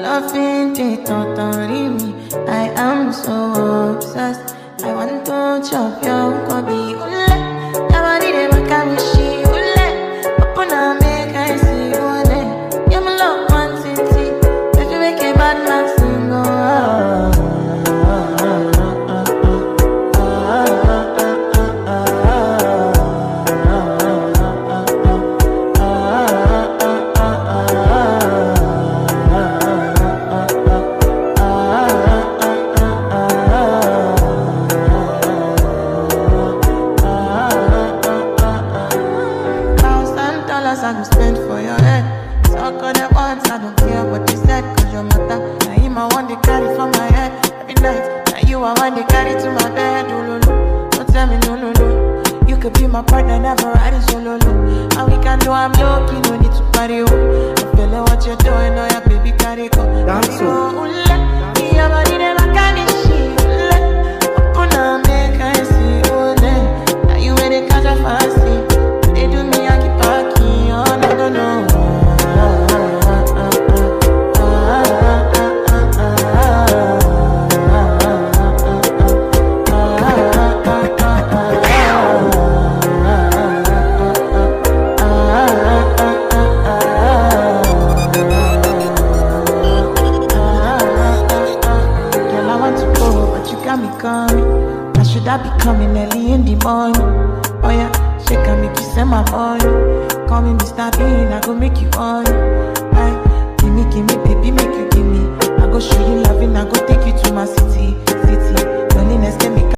loving the totally me. I am so obsessed. I want to chop your kobe. Ule, nobody dey back at me. She ule, open up make I see ule. You my love quantity. If you make a bad man sing, I go spend for your head. Talk all the ones, I don't care what you said. Cause your matter, now him I want to carry for my head. Every night, now you I want to carry to my bed. Oh, lo, lo. Don't tell me no, no, no. You could be my partner, never riding solo, lo. And we can do, I'm lucky, no need to party, oh. I'm feeling what you're doing, oh yeah, baby, carry go. Dance, oh, ule. Your body never can be she, ule. Open up, make I see, ule. Now you ready, catch a fancy. They do me, I keep parking. No, no, no. Girl, I want to go, but you got me coming. Now should I be coming early in the morning? Oh yeah, shake and make you send my money. Call me Mr. Bean, I go make you on. Give me, baby, make you give me. I go show you loving, I go take you to my city.